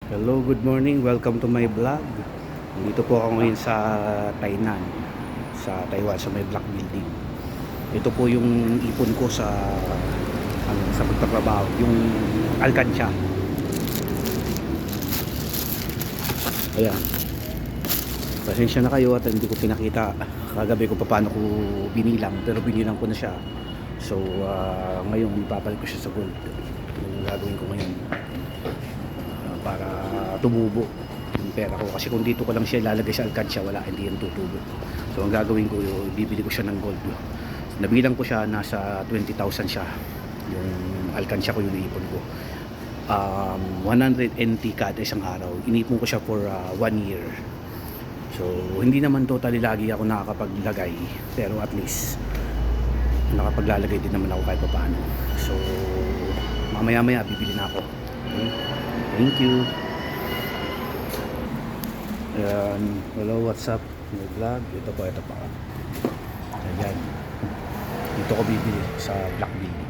Hello, good morning. Welcome to my vlog. Dito po ako ngayon sa Tainan, sa Taiwan, sa may Black Building. Ito po yung ipon ko sa pagtatrabaho, yung alkansya. Ayan. Pasensya na kayo at hindi ko pinakita kagabi ko paano ko binilang, pero binilang ko na siya. So, ngayon ipapalit ko siya sa gold. Yung gagawin ko ngayon. Para tumubo yung pera ko, kasi kung dito ko lang siya ilalagay sa alkansya, wala, hindi yan tutubo. So ang gagawin ko, bibili ko siya ng gold. Nabilang ko siya, nasa 20,000 siya yung alkansya ko, yung naipon ko. 100 NT kada isang araw. Inipon ko siya for 1 year. So hindi naman totally lagi ako nakakapaglagay, pero at least nakapaglalagay din naman ako kahit paano. So mamaya maya bibili na ako. Okay? Thank you. Ayan. Hello, what's up? May vlog. Ito po. Ayan. Dito ko bibili sa Black Building.